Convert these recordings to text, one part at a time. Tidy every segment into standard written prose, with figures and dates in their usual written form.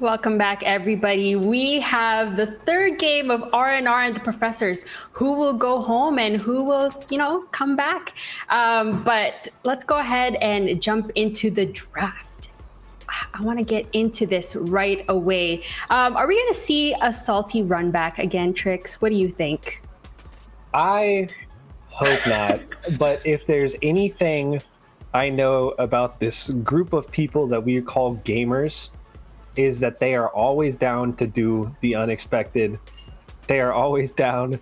Welcome back, everybody. We have the third game of R&R and the Professors. Who will go home and who will, come back? But let's go ahead and jump into the draft. I want to get into this right away. Are we going to see a salty run back again, Trix? What do you think? I hope not. But if there's anything I know about this group of people that we call gamers, is that they are always down to do the unexpected. They are always down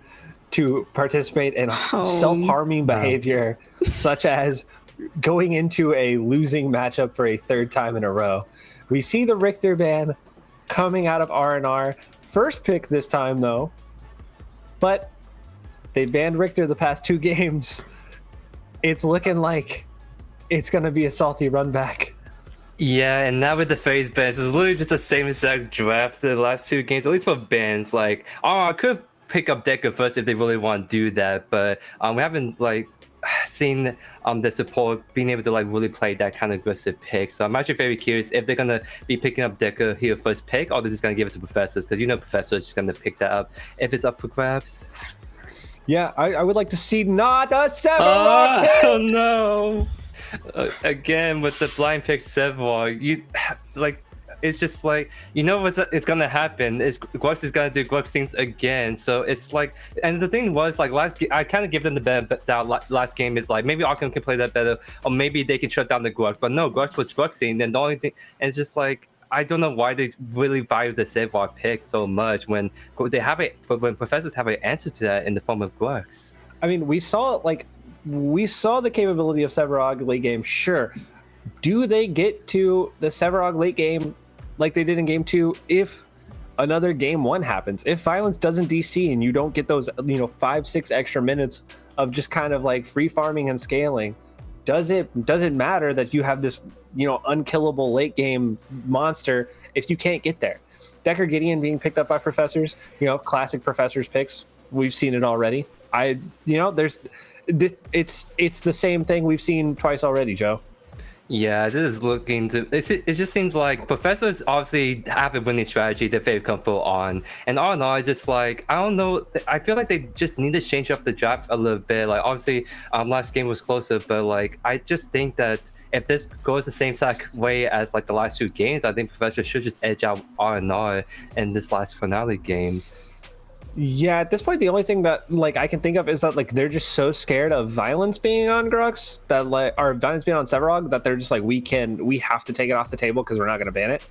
to participate in self-harming behavior, such as going into a losing matchup for a third time in a row. We see the Richter ban coming out of R&R. First pick this time, though. But they banned Richter the past 2 games. It's looking like it's going to be a salty run back. Yeah, and now with the phase bans, it's literally just the same exact draft the last 2 games, at least for bans. Like, I could pick up Decker first if they really want to do that, but we haven't seen the support being able to really play that kind of aggressive pick. So I'm actually very curious if they're gonna be picking up Decker here first pick, or they're just gonna give it to Professors, because Professor is just gonna pick that up if it's up for grabs. Yeah, I would like to see not a Severog. Oh no! Again with the blind pick Severog, it's just it's gonna happen. Grux is gonna do Grux things again. So it's and the thing was I kind of give them the that last game is maybe Arkham can play that better, or maybe they can shut down the Grux. But no, Grux was Gruxing. Then the only thing, and it's just I don't know why they really value the Severog pick so much when when Professors have an answer to that in the form of Grux. I mean, we saw the capability of Severog late game. Sure, do they get to the Severog late game like they did in game 2 if another game 1 happens? If Violence doesn't DC and you don't get those 5-6 extra minutes of just kind of free farming and scaling, does it matter that you have this unkillable late game monster if you can't get there? Decker Gideon being picked up by Professors, classic Professors picks. We've seen it already. It's the same thing we've seen twice already, Joe. Yeah, this is looking to. It just seems like Professors obviously have a winning strategy that they've come full on, and all in all, just I don't know. I feel like they just need to change up the draft a little bit. Obviously, last game was closer, but I just think that if this goes the same exact way as the last 2 games, I think Professors should just edge out R&R in this last finale game. Yeah, at this point, the only thing that I can think of is that they're just so scared of Violence being on Grux that or Violence being on Severog that they're just we have to take it off the table because we're not going to ban it.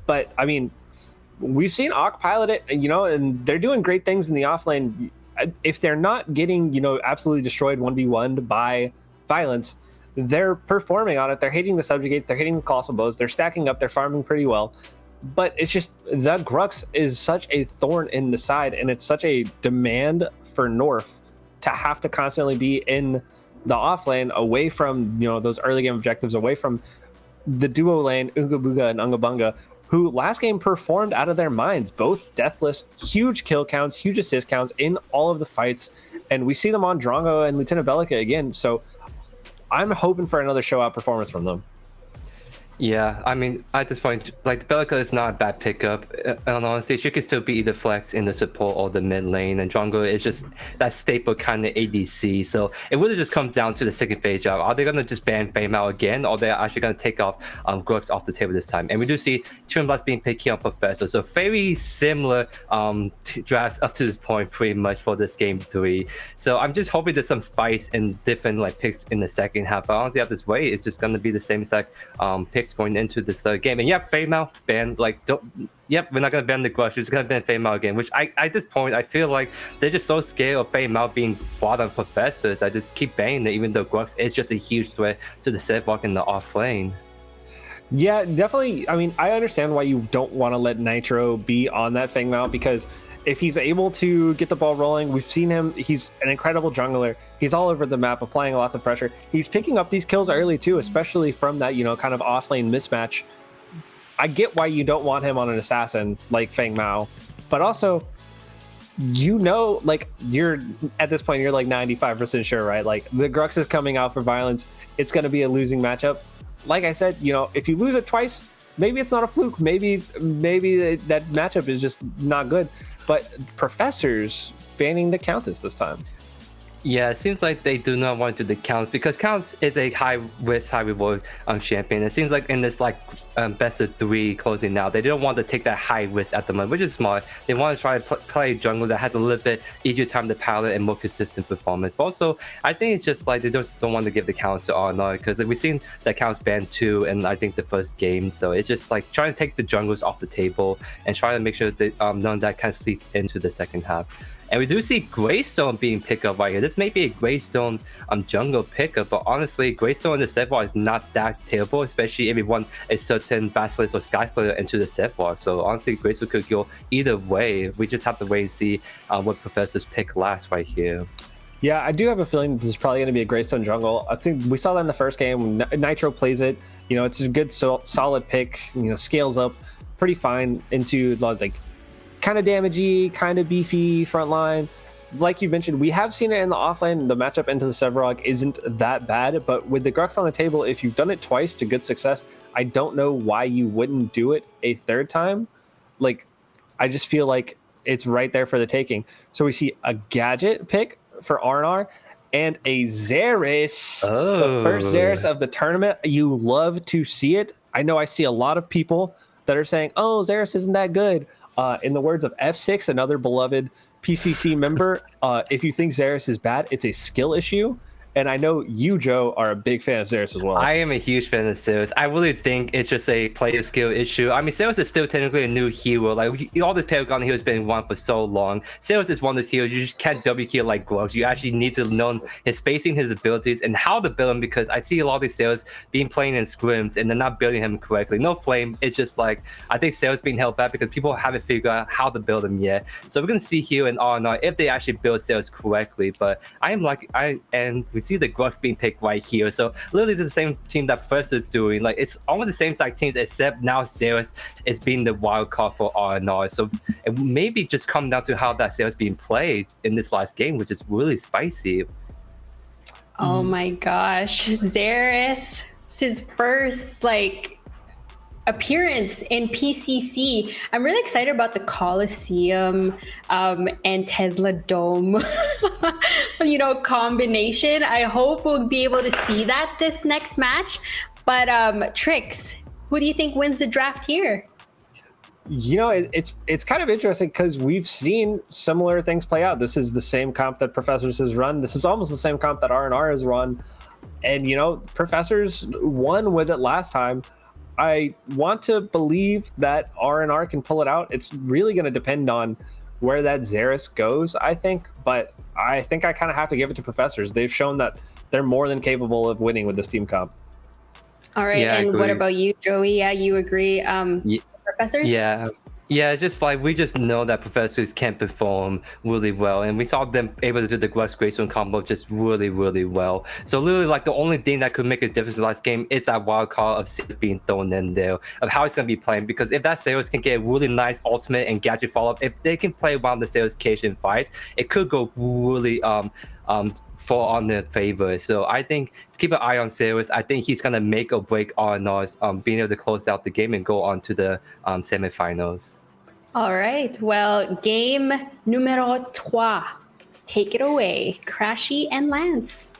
But I mean, we've seen Ock pilot it, and they're doing great things in the offlane. If they're not getting absolutely destroyed 1v1 by Violence, they're performing on it. They're hitting the subjugates, they're hitting the colossal bows, they're stacking up, they're farming pretty well. But it's just the Grux is such a thorn in the side, and it's such a demand for North to have to constantly be in the off lane, away from those early game objectives, away from the duo lane Unga Booga and Unga Bunga, who last game performed out of their minds, both deathless, huge kill counts, huge assist counts in all of the fights, and we see them on Drongo and Lieutenant Bellica again. So I'm hoping for another show out performance from them. Yeah, I mean, at this point, Bellica is not a bad pickup. And honestly, she could still be either flex in the support or the mid lane, and Drongo is just that staple kind of ADC. So it really just comes down to the second phase job. Are they going to just ban Fame out again, or they're actually going to take off Grux off the table this time? And we do see Trimblast being picked here on Professor. So very similar drafts up to this point, pretty much, for this game 3. So I'm just hoping there's some spice and different picks in the second half. But honestly, at this way, it's just going to be the same exact picks going into this game. And Fame out ban we're not gonna ban the Grux, we're just gonna ban Fame out again, which at this point I feel like they're just so scared of Fame out being bought on Professors. I just keep banning it, even though Grux is just a huge threat to the Severog in the off lane. Yeah, definitely. I mean, I understand why you don't want to let Nitro be on that Fang Mount, because if he's able to get the ball rolling, we've seen him, he's an incredible jungler. He's all over the map, applying lots of pressure. He's picking up these kills early too, especially from that, kind of offlane mismatch. I get why you don't want him on an assassin like Feng Mao, but also, you're at this point, you're 95% sure, right? The Grux is coming out for Violence. It's going to be a losing matchup. Like I said, if you lose it twice, maybe it's not a fluke. Maybe that matchup is just not good. But Professor's banning the Countess this time. Yeah, it seems like they do not want to do the Counts because Counts is a high risk, high reward champion. It seems like in this best of 3 closing now, they don't want to take that high risk at the moment, which is smart. They want to try to play jungle that has a little bit easier time to palette and more consistent performance. But also, I think it's just like they just don't want to give the Counts to R&R because we've seen the Counts ban 2 in I think the first game. So it's just like trying to take the jungles off the table and try to make sure that none of that kind of seeps into the second half. And we do see Greystone being picked up right here. This may be a Greystone jungle pickup, but honestly, Greystone in the Sevwar is not that terrible, especially if you want a certain Basilisk or Sky Splitter into the Sevwar. So honestly, Greystone could go either way. We just have to wait and see what Professor's pick last right here. Yeah, I do have a feeling this is probably going to be a Greystone jungle. I think we saw that in the first game. Nitro plays it. You know, it's a good, solid pick. You know, scales up pretty fine into like kind of damagey, kind of beefy front line. Like you mentioned, we have seen it in the offlane. The matchup into the Sevarog isn't that bad, but with the Grux on the table, if you've done it twice to good success, I don't know why you wouldn't do it a third time. Like, I just feel like it's right there for the taking. So we see a Gadget pick for R&R and a Xerath, the first Xerath of the tournament. You love to see it. I know I see a lot of people that are saying, oh, Xerath isn't that good. In the words of F6, another beloved PCC member, if you think Xerath is bad, it's a skill issue. And I know you, Joe, are a big fan of Xerath as well. I am a huge fan of Xerath. I really think it's just a player skill issue. I mean, Xerath is still technically a new hero. Like, all this Paragon heroes been around for so long. Xerath is one of those heroes you just can't W kill like Grux. You actually need to know his spacing, his abilities, and how to build him, because I see a lot of these Xeraths being playing in scrims and they're not building him correctly. No flame. It's just like, I think Xerath's being held back because people haven't figured out how to build him yet. So we're going to see here in R&R if they actually build Xerath correctly. But we see the Grux being picked right here. So literally it's the same team that Professor is doing. Like, it's almost the same exact teams, except now Xerath is being the wild card for R&R. So it maybe just come down to how that Xerath is being played in this last game, which is really spicy. Oh my gosh, Xerath, it's his first appearance in PCC. I'm really excited about the Coliseum and Tesla Dome combination. I hope we'll be able to see that this next match. But Trix, who do you think wins the draft here? You know, it's kind of interesting because we've seen similar things play out. This is the same comp that Professors has run. This is almost the same comp that R&R has run. And, Professors won with it last time. I want to believe that R&R can pull it out. It's really going to depend on where that Xerath goes, I think. But I think I kind of have to give it to Professors. They've shown that they're more than capable of winning with this team comp. All right, yeah, and what about you, Joey? Yeah, you agree? Professors? Yeah, just like we just know that Professors can perform really well, and we saw them able to do the Grux Greystone combo just really, really well. So literally, like, the only thing that could make a difference in the last game is that wild card of Xerath being thrown in there, of how it's going to be playing. Because if that Xerath can get a really nice ultimate and gadget follow-up, if they can play around the Xerath cage in fights, it could go really fall on their favor. So I think keep an eye on Xerath. I think he's gonna make or break R&R's being able to close out the game and go on to the semifinals. All right. Well, game numero 3. Take it away, Crashy and Lance.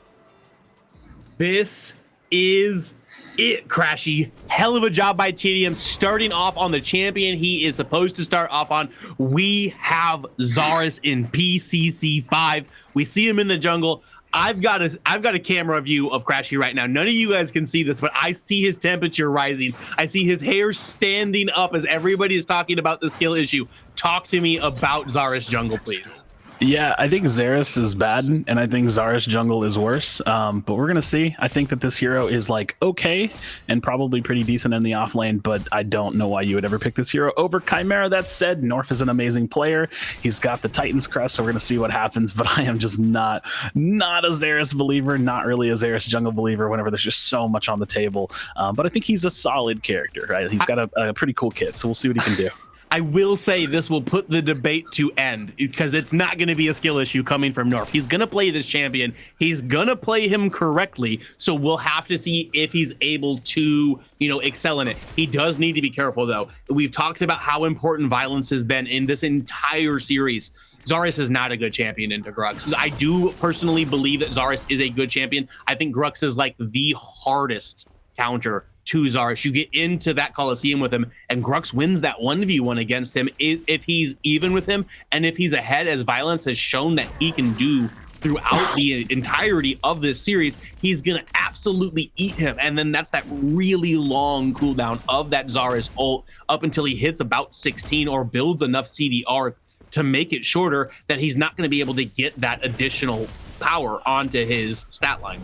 This is it, Crashy. Hell of a job by TDM starting off on the champion he is supposed to start off on. We have Xerath in PCC 5. We see him in the jungle. I've got a camera view of Crashy right now. None of you guys can see this, but I see his temperature rising. I see his hair standing up as everybody is talking about the skill issue. Talk to me about Xerath jungle, please. Yeah, I think Xerath is bad, and I think Xerath jungle is worse. But we're going to see. I think that this hero is, okay and probably pretty decent in the off lane, but I don't know why you would ever pick this hero over Chimera. That said, Norf is an amazing player. He's got the Titan's Crest, so we're going to see what happens, but I am just not a Xerath believer, not really a Xerath jungle believer whenever there's just so much on the table. But I think he's a solid character, right? He's got a pretty cool kit, so we'll see what he can do. I will say this will put the debate to end because it's not going to be a skill issue coming from North. He's going to play this champion. He's going to play him correctly. So we'll have to see if he's able to, excel in it. He does need to be careful, though. We've talked about how important violence has been in this entire series. Xaris is not a good champion into Grux. I do personally believe that Xaris is a good champion. I think Grux is like the hardest counter to Xaris. You get into that Coliseum with him, and Grux wins that 1v1 against him if he's even with him, and if he's ahead, as Violence has shown that he can do throughout the entirety of this series. He's gonna absolutely eat him, and then that's that really long cooldown of that Xaris ult up until he hits about 16 or builds enough CDR to make it shorter that he's not going to be able to get that additional power onto his stat line.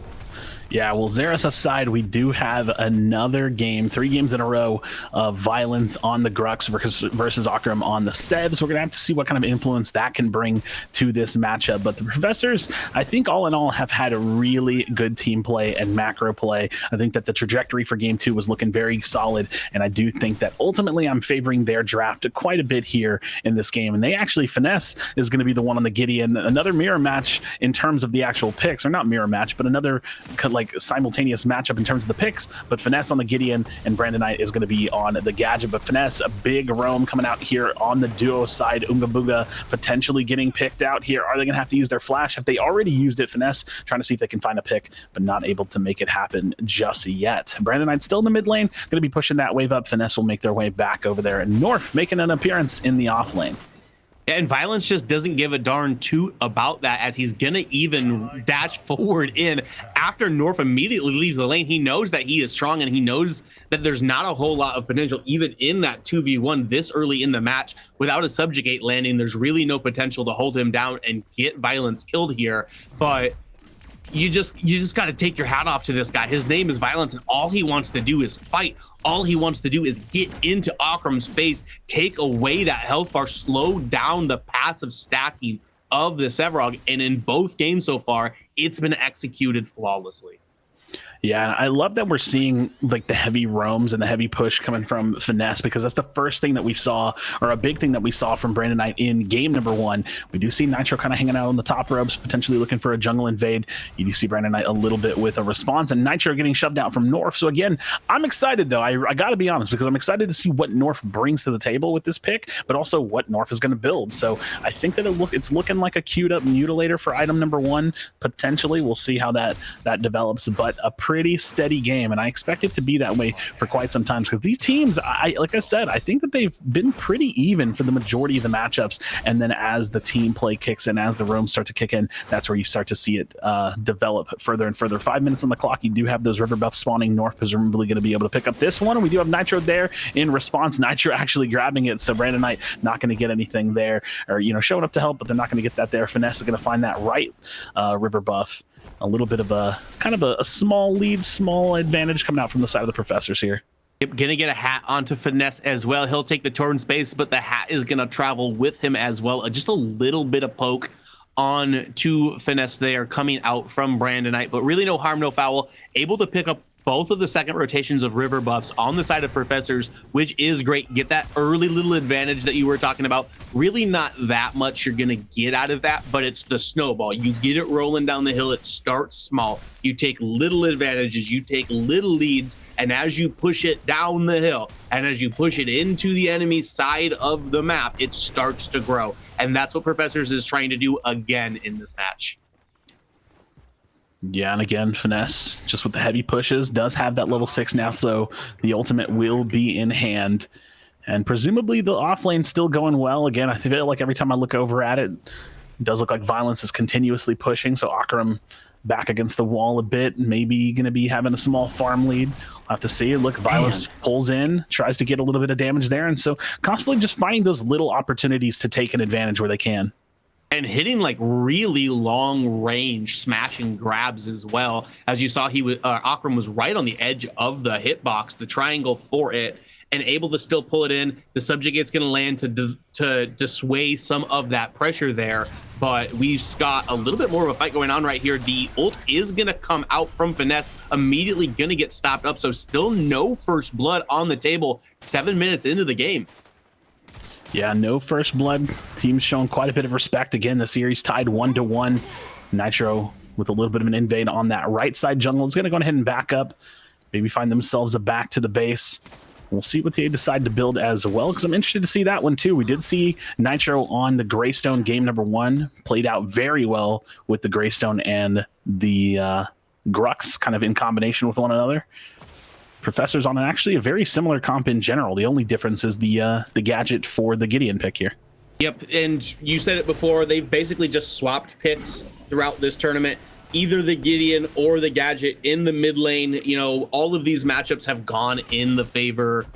Yeah, well, Xeris aside, we do have another game, 3 games in a row of Violence on the Grux versus Akram on the Sebs. We're going to have to see what kind of influence that can bring to this matchup. But the Professors, I think all in all, have had a really good team play and macro play. I think that the trajectory for game 2 was looking very solid, and I do think that ultimately I'm favoring their draft quite a bit here in this game. And they actually, Finesse is going to be the one on the Gideon. Another mirror match in terms of the actual picks, or not mirror match, but another like simultaneous matchup in terms of the picks. But Finesse on the Gideon and Brandon Knight is going to be on the Gadget. But Finesse, a big roam coming out here on the duo side. Unga Booga potentially getting picked out here. Are they going to have to use their flash? Have they already used it? Finesse trying to see if they can find a pick, but not able to make it happen just yet. Brandon Knight still in the mid lane, going to be pushing that wave up. Finesse will make their way back over there, and North making an appearance in the off lane. And Violence just doesn't give a darn toot about that, as he's gonna even dash forward in after North immediately leaves the lane. He knows that he is strong, and he knows that there's not a whole lot of potential even in that 2v1 this early in the match. Without a subjugate landing, there's really no potential to hold him down and get Violence killed here. But you just got to take your hat off to this guy. His name is Violence, and all he wants to do is fight. All he wants to do is get into Akram's face, take away that health bar, slow down the passive stacking of the Sevarog. And in both games so far, it's been executed flawlessly. Yeah, I love that we're seeing like the heavy roams and the heavy push coming from Finesse, because that's the first thing that we saw, or a big thing that we saw from Brandon Knight in game number 1. We do see Nitro kind of hanging out on the top ropes, potentially looking for a jungle invade. You do see Brandon Knight a little bit with a response, and Nitro getting shoved out from North. So again, I'm excited though. I got to be honest, because I'm excited to see what North brings to the table with this pick, but also what North is going to build. So I think that it's looking like a queued up Mutilator for item number 1, potentially. We'll see how that develops, but a pretty steady game, and I expect it to be that way for quite some time, because these teams, like I said, I think that they've been pretty even for the majority of the matchups, and then as the team play kicks in, as the roams start to kick in, that's where you start to see it develop further and further. 5 minutes on the clock. You do have those river buffs spawning. North presumably going to be able to pick up this one. We do have Nitro there in response. Nitro actually grabbing it, so Brandon Knight not going to get anything there, or showing up to help, but they're not going to get that there. Finesse is going to find that right river buff. A little bit of a kind of a small lead, small advantage coming out from the side of the Professors here. Yep, gonna get a hat onto Finesse as well. He'll take the torn space, but the hat is gonna travel with him as well. Just a little bit of poke on to Finesse there coming out from Brandon Knight, but really no harm, no foul. Able to pick up both of the second rotations of river buffs on the side of Professors, which is great. Get that early little advantage that you were talking about. Really not that much you're going to get out of that, but it's the snowball. You get it rolling down the hill. It starts small. You take little advantages. You take little leads. And as you push it down the hill, and as you push it into the enemy side of the map, it starts to grow. And that's what Professors is trying to do again in this match. Yeah, and again, Finesse, just with the heavy pushes, does have that level 6 now, so the ultimate will be in hand. And presumably the offlane still going well. Again, I feel like every time I look over at it, it does look like Violence is continuously pushing, so Akram back against the wall a bit, maybe going to be having a small farm lead. We'll have to see. Look, Violence pulls in, tries to get a little bit of damage there, and so constantly just finding those little opportunities to take an advantage where they can. And hitting like really long range smashing grabs as well. As you saw, Akram was right on the edge of the hitbox, the triangle for it, and able to still pull it in. The subjugate's going to land to dissuade some of that pressure there. But we've got a little bit more of a fight going on right here. The ult is going to come out from Finesse, immediately going to get stopped up. So still no first blood on the table 7 minutes into the game. Yeah, no first blood. Team's shown quite a bit of respect. Again, the series tied 1-1. Nitro with a little bit of an invade on that right side jungle is going to go ahead and back up. Maybe find themselves a back to the base. We'll see what they decide to build as well, because I'm interested to see that one too. We did see Nitro on the Greystone game number 1. Played out very well with the Greystone and the Grux kind of in combination with one another. Professor's on actually a very similar comp in general. The only difference is the gadget for the Gideon pick here. Yep, and you said it before, they've basically just swapped picks throughout this tournament. Either the Gideon or the gadget in the mid lane. You know, all of these matchups have gone in the favor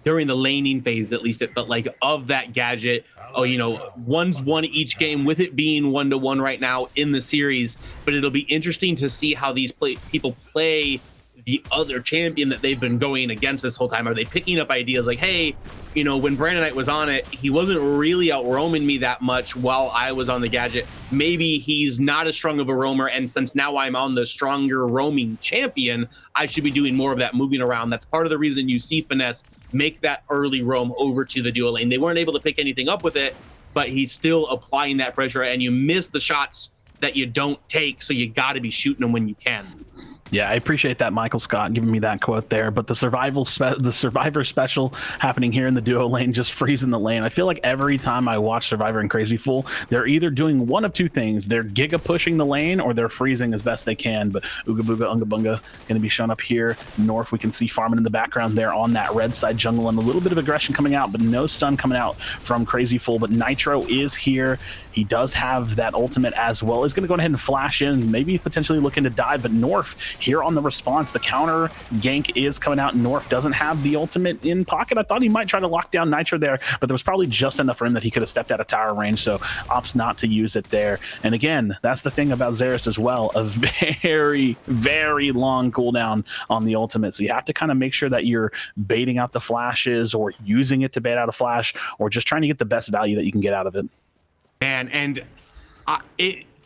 during the laning phase, at least it felt like, of that gadget. Oh, you know, one's won each game, with it being 1-1 right now in the series. But it'll be interesting to see how these people play the other champion that they've been going against this whole time. Are they picking up ideas like, hey, you know, when Brandon Knight was on it, he wasn't really out roaming me that much while I was on the gadget. Maybe he's not as strong of a roamer, and since now I'm on the stronger roaming champion, I should be doing more of that moving around. That's part of the reason you see Finesse make that early roam over to the duo lane. They weren't able to pick anything up with it, but he's still applying that pressure, and you miss the shots that you don't take, so you got to be shooting them when you can. Yeah, I appreciate that, Michael Scott, giving me that quote there. But the Survivor special happening here in the duo lane, just freezing the lane. I feel like every time I watch Survivor and Crazy Fool, they're either doing one of two things. They're giga pushing the lane, or they're freezing as best they can. But Ooga Booga Unga Bunga going to be shown up here north. We can see farming in the background there on that red side jungle, and a little bit of aggression coming out, but no stun coming out from Crazy Fool. But Nitro is here. He does have that ultimate as well. He's going to go ahead and flash in, maybe potentially looking to dive, but North here on the response. The counter gank is coming out. North doesn't have the ultimate in pocket. I thought he might try to lock down Nitro there, but there was probably just enough for him that he could have stepped out of tower range, so opts not to use it there. And again, that's the thing about Xerath as well, a very, very long cooldown on the ultimate, so you have to kind of make sure that you're baiting out the flashes or using it to bait out a flash, or just trying to get the best value that you can get out of it. Man, and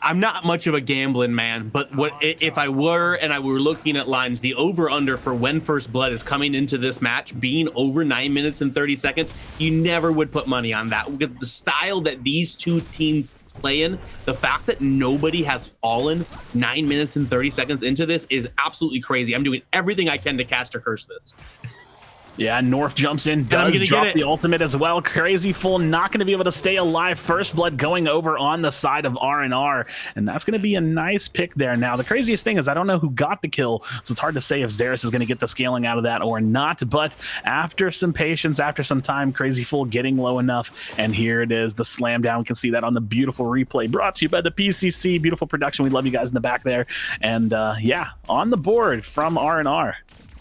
I'm not much of a gambling man, but if I were and I were looking at lines, the over-under for when First Blood is coming into this match being over 9 minutes and 30 seconds, you never would put money on that. With the style that these two teams play in, the fact that nobody has fallen 9 minutes and 30 seconds into this is absolutely crazy. I'm doing everything I can to cast or curse this. Yeah, North jumps in, does drop the ultimate as well. Crazy Fool not going to be able to stay alive. First Blood going over on the side of R&R, and that's going to be a nice pick there. Now, the craziest thing is I don't know who got the kill, so it's hard to say if Xerath is going to get the scaling out of that or not, but after some patience, after some time, Crazy Fool getting low enough, and here it is, the slam down. We can see that on the beautiful replay brought to you by the PCC. Beautiful production. We love you guys in the back there. And yeah, on the board from R&R.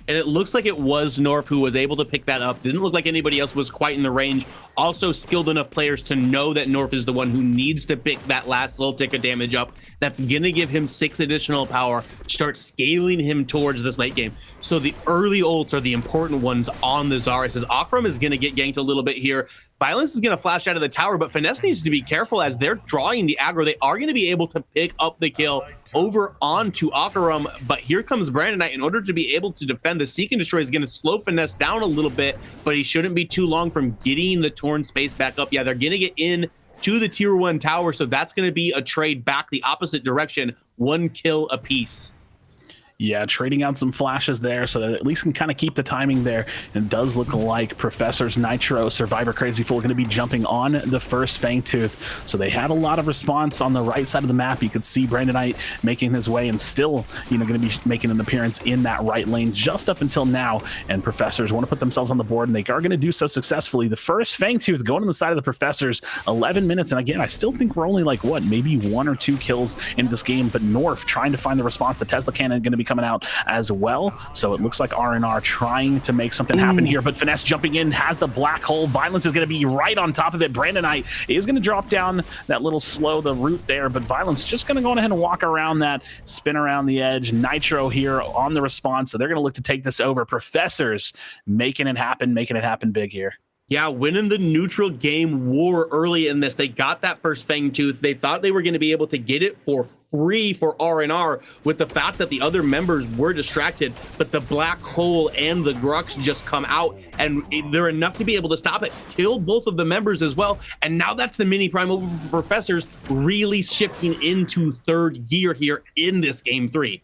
And it looks like it was North who was able to pick that up. Didn't look like anybody else was quite in the range. Also skilled enough players to know that North is the one who needs to pick that last little tick of damage up. That's going to give him 6 additional power, start scaling him towards this late game. So the early ults are the important ones on the Xerath. As Akram is going to get ganked a little bit here. Violence is going to flash out of the tower, but Finesse needs to be careful as they're drawing the aggro. They are going to be able to pick up the kill over onto Akram, but here comes Brandon Knight. In order to be able to defend, the Seek and Destroy is going to slow Finesse down a little bit, but he shouldn't be too long from getting the torn space back up. Yeah, they're going to get in to the tier 1 tower, so that's going to be a trade back the opposite direction, 1 kill apiece. Yeah, trading out some flashes there so that at least can kind of keep the timing there. And it does look like Professor's Nitro, Survivor Crazy Fool going to be jumping on the first Fangtooth. So they had a lot of response on the right side of the map. You could see Brandon Knight making his way and still, you know, going to be making an appearance in that right lane just up until now. And Professors want to put themselves on the board, and they are going to do so successfully. The first Fangtooth going on the side of the Professors, 11 minutes. And again, I still think we're only like, what, maybe 1 or 2 kills into this game. But North trying to find the response. The Tesla Cannon going to be coming out as well, so it looks like R&R trying to make something happen here, but Finesse jumping in, has the black hole. Violence is going to be right on top of it. Brandon Knight is going to drop down that little slow, the root there, but Violence just going to go ahead and walk around that, spin around the edge. Nitro here on the response, so they're going to look to take this over. Professors making it happen big here. Yeah, winning the neutral game war early in this. They got that first Fangtooth. They thought they were going to be able to get it for free for R&R with the fact that the other members were distracted, but the Black Hole and the Grux just come out, and they're enough to be able to stop it, kill both of the members as well, and now that's the mini prime over for Professors, really shifting into third gear here in this game 3.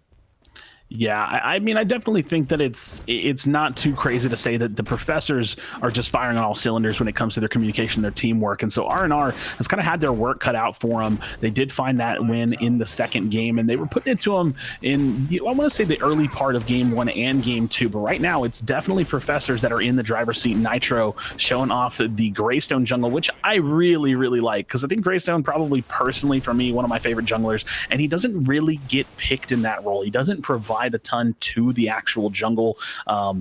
Yeah, I mean, I definitely think that it's not too crazy to say that the Professors are just firing on all cylinders when it comes to their communication, their teamwork, and so R&R has kind of had their work cut out for them. They did find that win in the second game, and they were putting it to them in, I want to say, the early part of game 1 and game 2, but right now it's definitely Professors that are in the driver's seat. Nitro showing off the Greystone jungle, which I really, really like, because I think Greystone probably personally for me one of my favorite junglers, and he doesn't really get picked in that role. He doesn't provide a ton to the actual jungle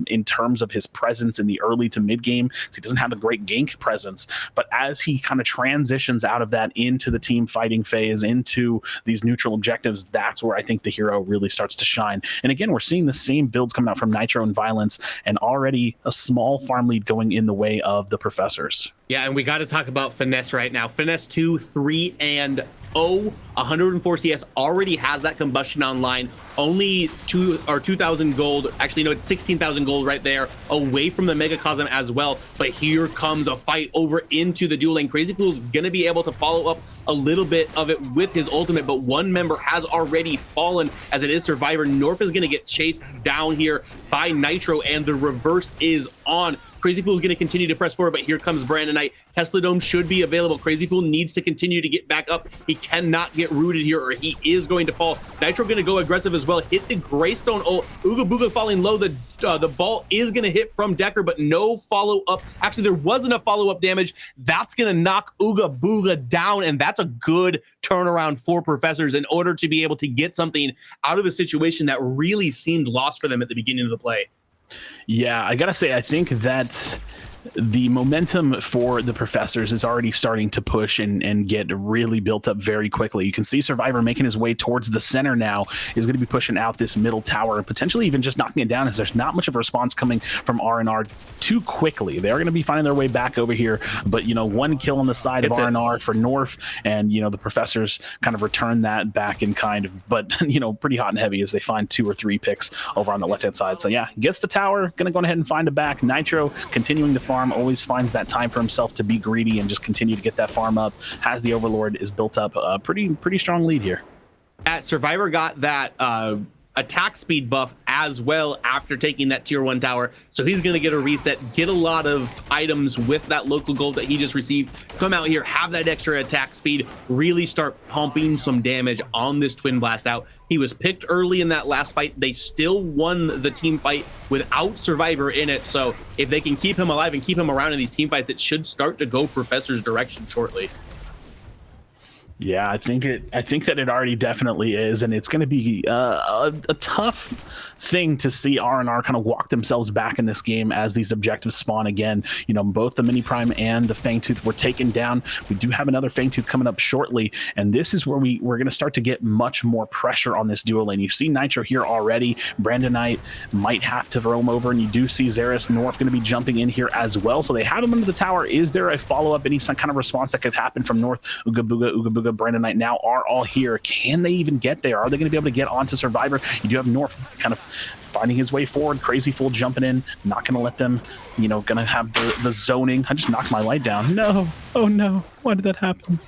in terms of his presence in the early to mid game. So he doesn't have a great gank presence, but as he kind of transitions out of that into the team fighting phase, into these neutral objectives, that's where I think the hero really starts to shine. And again, we're seeing the same builds coming out from Nitro and Violence, and already a small farm lead going in the way of the Professors. Yeah, and we got to talk about Finesse right now. Finesse 2, 3, and 0, 104 CS, already has that combustion online. Only 2,000 gold. Actually, no, it's 16,000 gold right there, away from the Megacosm as well. But here comes a fight over into the duel lane. Crazy Fool's gonna be able to follow up a little bit of it with his ultimate, but one member has already fallen, as it is Survivor. North is gonna get chased down here by Nitro, and the reverse is on. Crazy Fool is going to continue to press forward, but here comes Brandon Knight. Tesla Dome should be available. Crazy Fool needs to continue to get back up. He cannot get rooted here, or he is going to fall. Nitro going to go aggressive as well. Hit the Greystone ult. Ooga Booga falling low. The ball is going to hit from Decker, but no follow-up. Actually, there was enough follow-up damage. That's going to knock Ooga Booga down, and that's a good turnaround for Professors in order to be able to get something out of a situation that really seemed lost for them at the beginning of the play. Yeah, I gotta say, I think that the momentum for the Professors is already starting to push and get really built up very quickly. You can see Survivor making his way towards the center now, is going to be pushing out this middle tower and potentially even just knocking it down, as there's not much of a response coming from R&R too quickly. They're going to be finding their way back over here, but one kill on the side of R&R for North, and the Professors kind of return that back in kind of, but pretty hot and heavy as they find 2 or 3 picks over on the left hand side. So yeah, gets the tower, going to go ahead and find it back. Nitro continuing to farm, always finds that time for himself to be greedy and just continue to get that farm up. Has the Overlord, is built up a pretty strong lead here. Survivor got that attack speed buff as well after taking that tier 1 tower, so he's going to get a reset, get a lot of items with that local gold that he just received, come out here, have that extra attack speed, really start pumping some damage on this Twin Blast out. He was picked early in that last fight. They still won the team fight without Survivor in it, so if they can keep him alive and keep him around in these team fights, it should start to go Professor's direction shortly. Yeah, I think that it already definitely is, and it's going to be a tough thing to see R&R kind of walk themselves back in this game as these objectives spawn again. Both the Mini Prime and the Fangtooth were taken down. We do have another Fangtooth coming up shortly, and this is where we're going to start to get much more pressure on this duo lane. You see Nitro here already. Brandon Knight might have to roam over, and you do see Xeris North going to be jumping in here as well. So they have him under the tower. Is there a follow-up, any kind of response that could happen from North? Ooga Booga, Brandon Knight now are all here. Can they even get there? Are they going to be able to get onto Survivor? You do have North kind of finding his way forward. Crazy Fool jumping in. Not going to let them, going to have the zoning. I just knocked my light down. No. Oh, no. Why did that happen?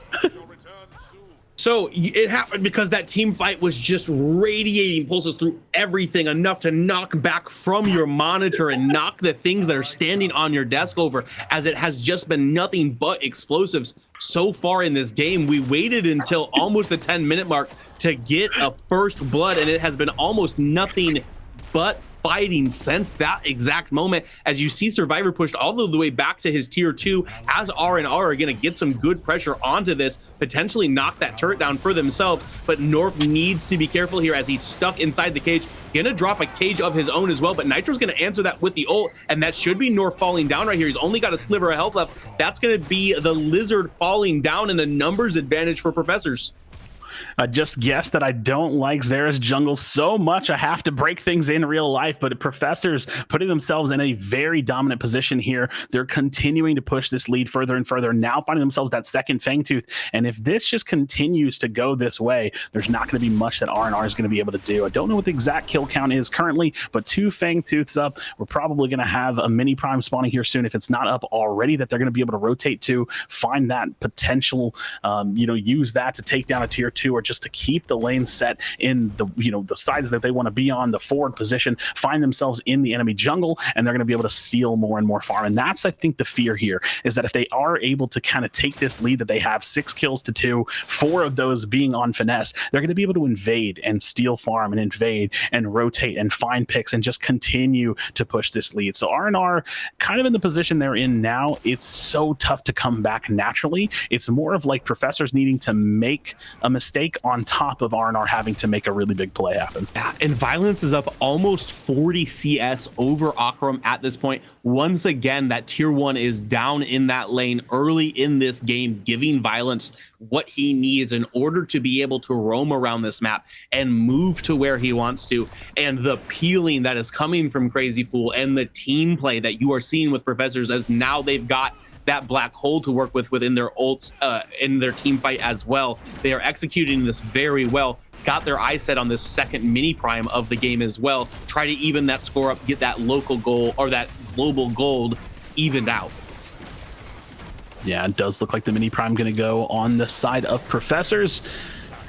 So it happened because that team fight was just radiating pulses through everything, enough to knock back from your monitor and knock the things that are standing on your desk over, as it has just been nothing but explosives so far in this game. We waited until almost the 10-minute mark to get a first blood, and it has been almost nothing but fighting since that exact moment, as you see Survivor pushed all the way back to his tier 2, as R&R are going to get some good pressure onto this, potentially knock that turret down for themselves. But North needs to be careful here, as he's stuck inside the cage, gonna drop a cage of his own as well, but Nitro's gonna answer that with the ult, and that should be North falling down right here. He's only got a sliver of health left. That's gonna be the Lizard falling down, and a numbers advantage for Professors. Just guess that I don't like Xera's jungle so much I have to break things in real life, but Professor's putting themselves in a very dominant position here. They're continuing to push this lead further and further, now finding themselves that second Fangtooth. And if this just continues to go this way, there's not going to be much that R&R is going to be able to do. I don't know what the exact kill count is currently, but 2 Fangtooths up. We're probably going to have a mini prime spawning here soon if it's not up already, that they're going to be able to rotate to, find that potential, use that to take down a tier 2 or just to keep the lane set in the the sides that they want to be on, the forward position, find themselves in the enemy jungle, and they're going to be able to steal more and more farm. And that's, I think, the fear here, is that if they are able to kind of take this lead that they have, 6 kills to 2, 4 of those being on finesse, they're going to be able to invade and steal farm and invade and rotate and find picks and just continue to push this lead. So R&R kind of in the position they're in now, it's so tough to come back naturally. It's more of like Professors needing to make a mistake on top of R&R having to make a really big play happen. And Violence is up almost 40 CS over Akram at this point. Once again, that tier 1 is down in that lane early in this game, giving Violence what he needs in order to be able to roam around this map and move to where he wants to. And the peeling that is coming from Crazy Fool and the team play that you are seeing with Professors, as now they've got that black hole to work with within their ults, in their team fight as well. They are executing this very well. Got their eye set on this second mini prime of the game as well. Try to even that score up, get that local goal or that global gold evened out. Yeah, it does look like the mini prime going to go on the side of Professors.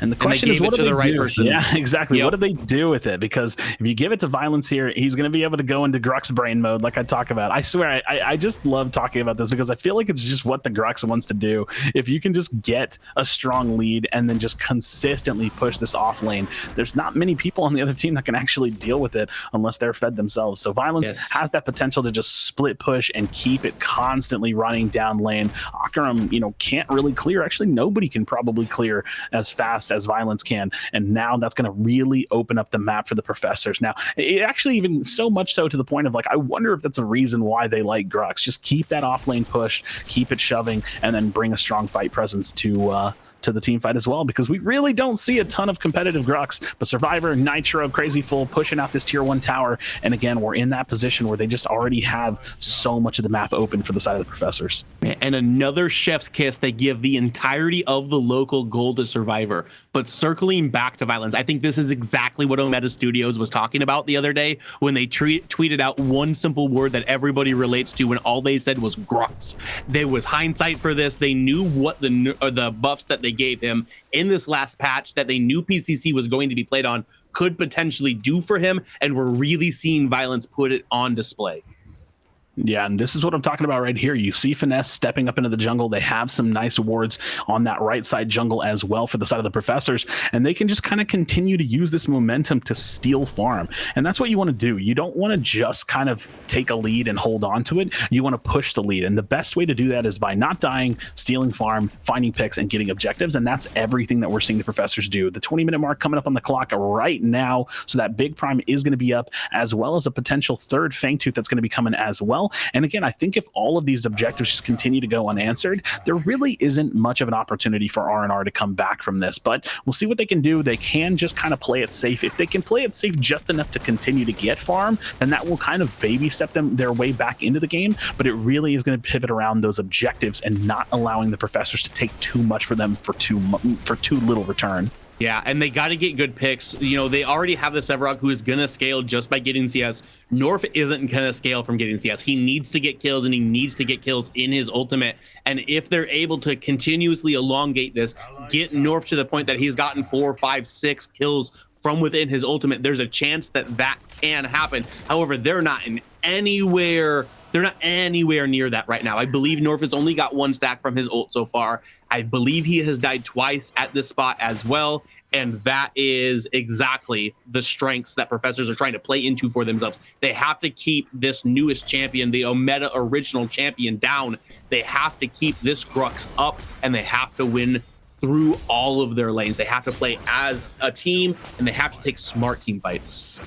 And the question is, what do they do? Yeah, exactly. Yep. What do they do with it? Because if you give it to Violence here, he's going to be able to go into Grux brain mode like I talk about. I swear, I just love talking about this because I feel like it's just what the Grux wants to do. If you can just get a strong lead and then just consistently push this off lane, there's not many people on the other team that can actually deal with it unless they're fed themselves. So Violence has that potential to just split push and keep it constantly running down lane. Akram, can't really clear. Actually, nobody can probably clear as fast as Violence can, and now that's going to really open up the map for the Professors. Now, it actually even so much so to the point of I wonder if that's a reason why they like Grux. Just keep that off lane push, keep it shoving, and then bring a strong fight presence to the team fight as well, because we really don't see a ton of competitive Grux, but Survivor, Nitro, Crazy Fool pushing out this tier 1 tower, and again, we're in that position where they just already have so much of the map open for the side of the Professors. And another chef's kiss, they give the entirety of the local gold to Survivor. But circling back to Violence, I think this is exactly what Omega Studios was talking about the other day when they tweeted out one simple word that everybody relates to when all they said was Grux. There was hindsight for this. They knew what the buffs that they gave him in this last patch that they knew PCC was going to be played on could potentially do for him, and we're really seeing Violence put it on display. Yeah, and this is what I'm talking about right here. You see Finesse stepping up into the jungle. They have some nice wards on that right side jungle as well for the side of the Professors, and they can just kind of continue to use this momentum to steal farm. And that's what you want to do. You don't want to just kind of take a lead and hold on to it. You want to push the lead, and the best way to do that is by not dying, stealing farm, finding picks, and getting objectives, and that's everything that we're seeing the Professors do. The 20-minute mark coming up on the clock right now, so that big prime is going to be up, as well as a potential third Fangtooth that's going to be coming as well. And again, I think if all of these objectives just continue to go unanswered, there really isn't much of an opportunity for R&R to come back from this. But we'll see what they can do. They can just kind of play it safe. If they can play it safe just enough to continue to get farm, then that will kind of baby step them their way back into the game. But it really is going to pivot around those objectives and not allowing the Professors to take too much for them for too little return. Yeah, and they got to get good picks. They already have the Sevarog who is going to scale just by getting CS. Norf isn't going to scale from getting CS. He needs to get kills, and he needs to get kills in his ultimate. And if they're able to continuously elongate this, get Norf to the point that he's gotten 4, 5, 6 kills from within his ultimate, there's a chance that that can happen. However, they're not anywhere near that right now. I believe Norf has only got 1 stack from his ult so far. I believe he has died twice at this spot as well. And that is exactly the strengths that Professors are trying to play into for themselves. They have to keep this newest champion, the Omega original champion, down. They have to keep this Grux up, and they have to win through all of their lanes. They have to play as a team, and they have to take smart team fights.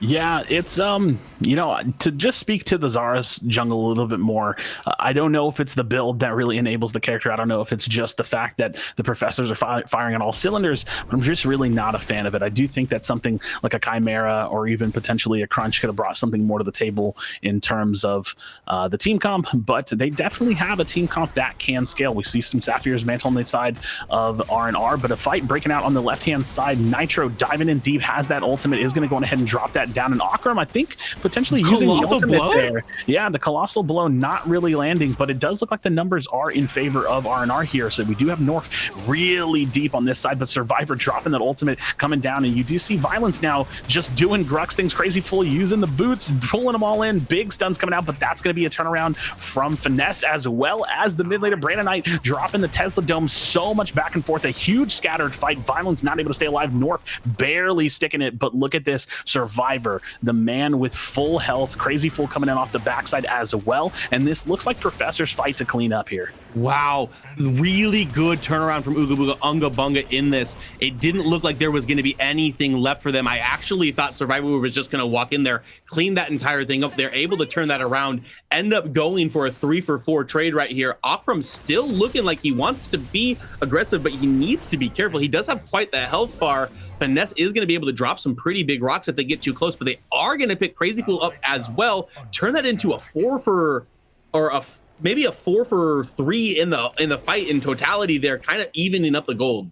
Yeah, it's to just speak to the Zaris jungle a little bit more. I don't know if it's the build that really enables the character. I don't know if it's just the fact that the professors are firing on all cylinders, but I'm just really not a fan of it. I do think that something like a Chimera or even potentially a Crunch could have brought something more to the table in terms of the team comp, but they definitely have a team comp that can scale. We see some Sapphire's Mantle on the side of R&R, but a fight breaking out on the left-hand side. Nitro diving in deep, has that ultimate, is going to go ahead and drop that down. And Akram, I think, potentially using the ultimate blow there. Yeah, the Colossal Blow not really landing, but it does look like the numbers are in favor of R&R here. So we do have North really deep on this side, but Survivor dropping that ultimate, coming down, and you do see Violence now just doing Grux things crazy full, using the boots, pulling them all in. Big stuns coming out, but that's going to be a turnaround from Finesse, as well as the mid laner Brandon Knight dropping the Tesla Dome. So much back and forth, a huge scattered fight. Violence not able to stay alive. North barely sticking it, but look at this. Survivor, the man with full health, crazy full coming in off the backside as well. And this looks like Professor's fight to clean up here. Wow, really good turnaround from Unga Bunga in this. It didn't look like there was going to be anything left for them. I actually thought Survivor was just going to walk in there, clean that entire thing up. They're able to turn that around, end up going for a 3-for-4 trade right here. Akram still looking like he wants to be aggressive, but he needs to be careful. He does have quite the health bar. Finesse is going to be able to drop some pretty big rocks if they get too close, but they are going to pick Crazy Fool up as well. Turn that into a 4-for-3 in the fight in totality there, kind of evening up the gold.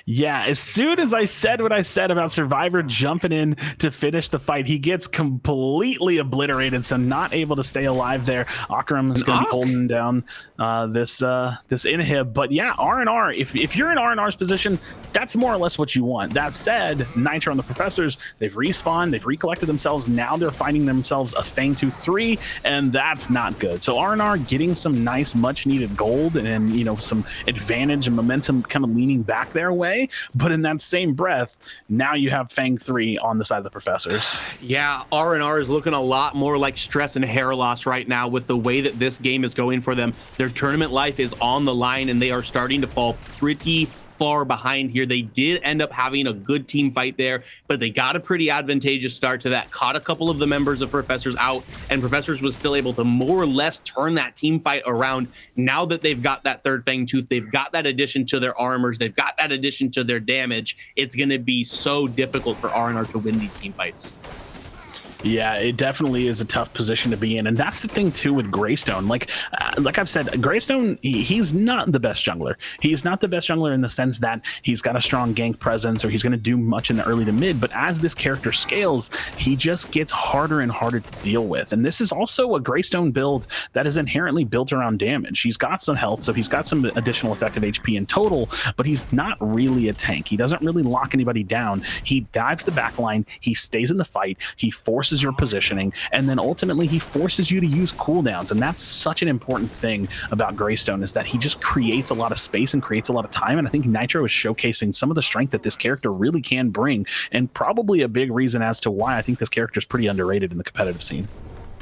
Yeah, as soon as I said what I said about Survivor jumping in to finish the fight, he gets completely obliterated, so not able to stay alive there. Akram is going to be holding down this inhib. But yeah, R&R, if you're in R&R's position, that's more or less what you want. That said, Nitro and the Professors, they've respawned, they've recollected themselves. Now they're finding themselves a Fang 2-3, and that's not good. So R&R getting some nice, much-needed gold and, some advantage and momentum kind of leaning back their way. But in that same breath, now you have Fang 3 on the side of the Professors. Yeah, R&R is looking a lot more like stress and hair loss right now with the way that this game is going for them. Their tournament life is on the line, and they are starting to fall pretty far behind here. They did end up having a good team fight there, but they got a pretty advantageous start to that, caught a couple of the members of Professors out, and Professors was still able to more or less turn that team fight around. Now that they've got that third Fang Tooth, they've got that addition to their armors, they've got that addition to their damage. It's going to be so difficult for R&R to win these team fights. Yeah, it definitely is a tough position to be in, and that's the thing too with Greystone. Like I've said, Greystone, he's not the best jungler. He's not the best jungler in the sense that he's got a strong gank presence or he's going to do much in the early to mid. But as this character scales, he just gets harder and harder to deal with. And this is also a Greystone build that is inherently built around damage. He's got some health, so he's got some additional effective HP in total, but he's not really a tank. He doesn't really lock anybody down. He dives the back line. He stays in the fight. He forces your positioning, and then ultimately he forces you to use cooldowns. And that's such an important thing about Greystone, is that he just creates a lot of space and creates a lot of time. And I think Nitro is showcasing some of the strength that this character really can bring, and probably a big reason as to why I think this character is pretty underrated in the competitive scene.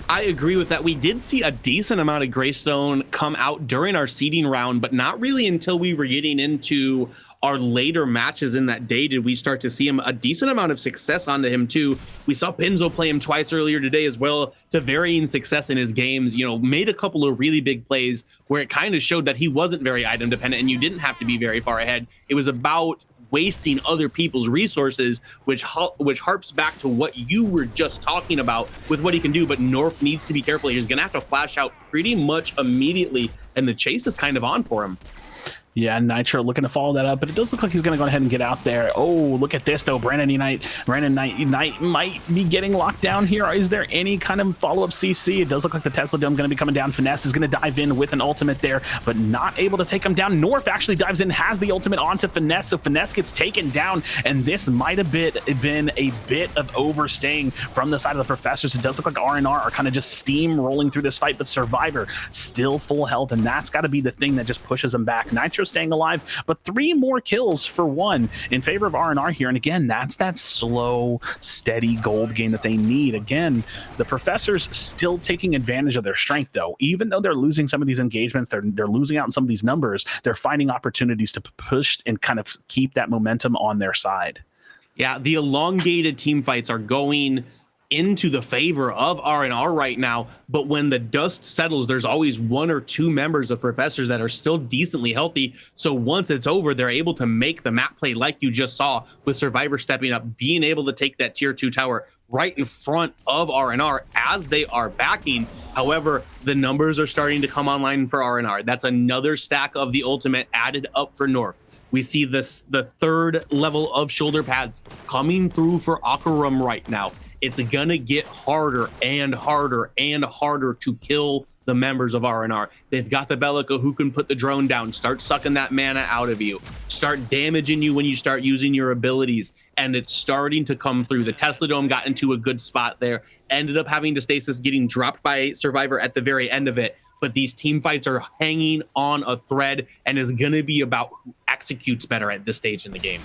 I agree with that. We did see a decent amount of Greystone come out during our seeding round, but not really until we were getting into our later matches in that day did we start to see him a decent amount of success onto him too. We saw Pinzo play him twice earlier today as well, to varying success in his games. Made a couple of really big plays where it kind of showed that he wasn't very item dependent and you didn't have to be very far ahead. It was about wasting other people's resources, which harps back to what you were just talking about with what he can do. But North needs to be careful. He's going to have to flash out pretty much immediately, and the chase is kind of on for him. Yeah, Nitro looking to follow that up, but it does look like he's going to go ahead and get out there. Oh, look at this, though. Brandon Knight might be getting locked down here. Is there any kind of follow-up CC? It does look like the Tesla Dome going to be coming down. Finesse is going to dive in with an ultimate there, but not able to take him down. North actually dives in, has the ultimate onto Finesse, so Finesse gets taken down, and this might have been a bit of overstaying from the side of the Professors. It does look like R&R are kind of just steam rolling through this fight, but Survivor still full health, and that's got to be the thing that just pushes them back. Nitro staying alive, but 3 more kills for 1 in favor of R&R here. And again, that's that slow, steady gold game that they need. Again, the Professors still taking advantage of their strength, though. Even though they're losing some of these engagements, they're losing out on some of these numbers, they're finding opportunities to push and kind of keep that momentum on their side. Yeah, the elongated team fights are going into the favor of R&R right now, but when the dust settles, there's always 1 or 2 members of Professors that are still decently healthy. So once it's over, they're able to make the map play like you just saw with Survivor stepping up, being able to take that tier 2 tower right in front of R&R as they are backing. However, the numbers are starting to come online for R&R. That's another stack of the ultimate added up for North. We see the 3rd level of shoulder pads coming through for Akarum right now. It's gonna get harder and harder and harder to kill the members of R&R. They've got the Bellica who can put the drone down, start sucking that mana out of you, start damaging you when you start using your abilities, and it's starting to come through. The Tesla Dome got into a good spot there, ended up having to stasis, getting dropped by Survivor at the very end of it, but these team fights are hanging on a thread and is gonna be about who executes better at this stage in the game.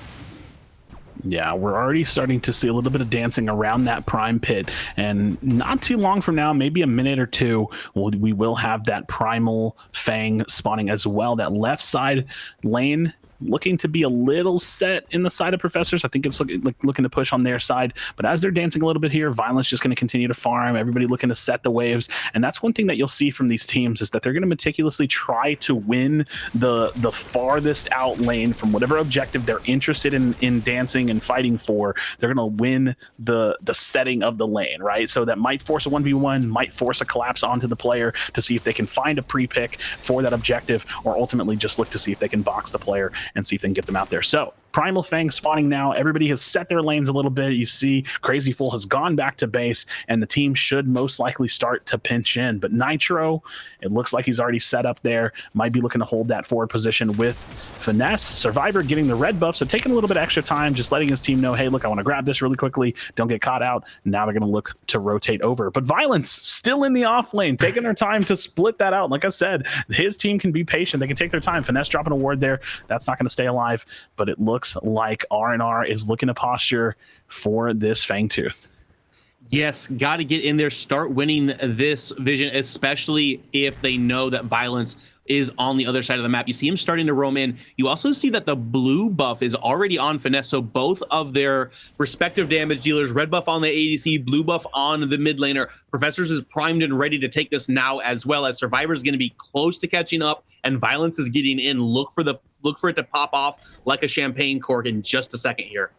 Yeah, we're already starting to see a little bit of dancing around that prime pit, and not too long from now, maybe a minute or two, we will have that primal Fang spawning as well. That left side lane looking to be a little set in the side of Professors. I think it's looking to push on their side, but as they're dancing a little bit here, Violence just going to continue to farm, everybody looking to set the waves. And that's one thing that you'll see from these teams, is that they're going to meticulously try to win the farthest out lane from whatever objective they're interested in dancing and fighting for. They're going to win the setting of the lane, right? So that might force a 1v1, might force a collapse onto the player to see if they can find a pre-pick for that objective, or ultimately just look to see if they can box the player and see if they can get them out there. So Primal Fang spawning now. Everybody has set their lanes a little bit. You see Crazy Fool has gone back to base, and the team should most likely start to pinch in. But Nitro, it looks like he's already set up there. Might be looking to hold that forward position with Finesse. Survivor getting the red buff, so taking a little bit extra time, just letting his team know, hey, look, I want to grab this really quickly. Don't get caught out. Now they're going to look to rotate over. But Violence still in the off lane, taking their time to split that out. Like I said, his team can be patient. They can take their time. Finesse dropping a ward there. That's not going to stay alive, but it looks like R&R is looking to posture for this Fangtooth. Yes, got to get in there, start winning this vision, especially if they know that Violence is on the other side of the map. You see him starting to roam in. You also see that the blue buff is already on Finesse, so both of their respective damage dealers, red buff on the ADC, blue buff on the mid laner. Professors is primed and ready to take this now, as well as Survivor is going to be close to catching up, and Violence is getting in. Look for it to pop off like a champagne cork in just a second here.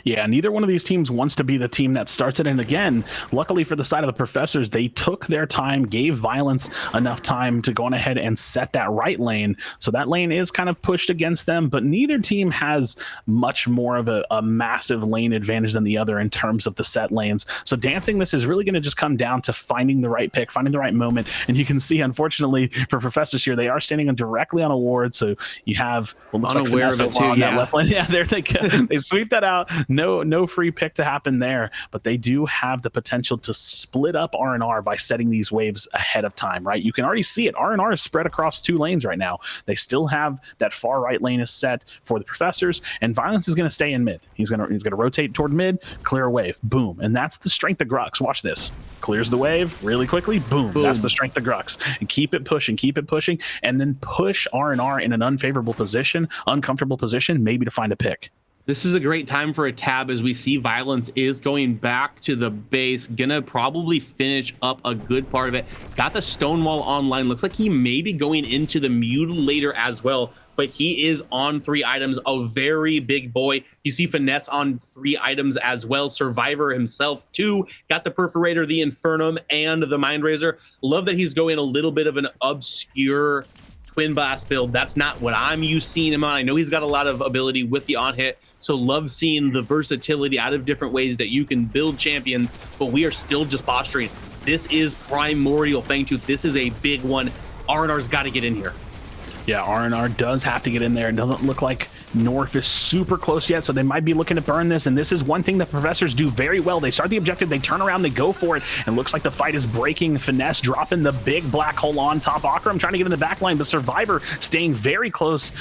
Yeah, neither one of these teams wants to be the team that starts it. And again, luckily for the side of the Professors, they took their time, gave Violence enough time to go on ahead and set that right lane. So that lane is kind of pushed against them, but neither team has much more of a massive lane advantage than the other in terms of the set lanes. So dancing this is really going to just come down to finding the right pick, finding the right moment. And you can see, unfortunately, for Professors here, they are standing directly on a ward. So you have what looks like Finesse on that left lane. Yeah, there they go. They sweep that out. No free pick to happen there, but they do have the potential to split up R&R by setting these waves ahead of time, right? You can already see it. R&R is spread across 2 lanes right now. They still have that far right lane is set for the Professors, and Violence is going to stay in mid. He's going to rotate toward mid, clear a wave, boom. And that's the strength of Grux. Watch this. Clears the wave really quickly, boom. That's the strength of Grux. And keep it pushing, and then push R&R in an unfavorable position, uncomfortable position, maybe to find a pick. This is a great time for a tab, as we see Violence is going back to the base, gonna probably finish up a good part of it. Got the Stonewall online. Looks like he may be going into the Mutilator as well, but he is on 3 items, a very big boy. You see Finesse on 3 items as well. Survivor himself too. Got the Perforator, the Infernum, and the Mind Razor. Love that he's going a little bit of an obscure Twin Blast build. That's not what I'm used to seeing him on. I know he's got a lot of ability with the on-hit, so love seeing the versatility out of different ways that you can build champions, but we are still just posturing. This is primordial Fangtooth. This is a big one. R&R's got to get in here. Yeah, R&R does have to get in there. It doesn't look like North is super close yet, so they might be looking to burn this, and this is one thing that Professors do very well. They start the objective, they turn around, they go for it, and looks like the fight is breaking. Finesse dropping the big black hole on top. Akarum trying to get in the back line, but Survivor staying very close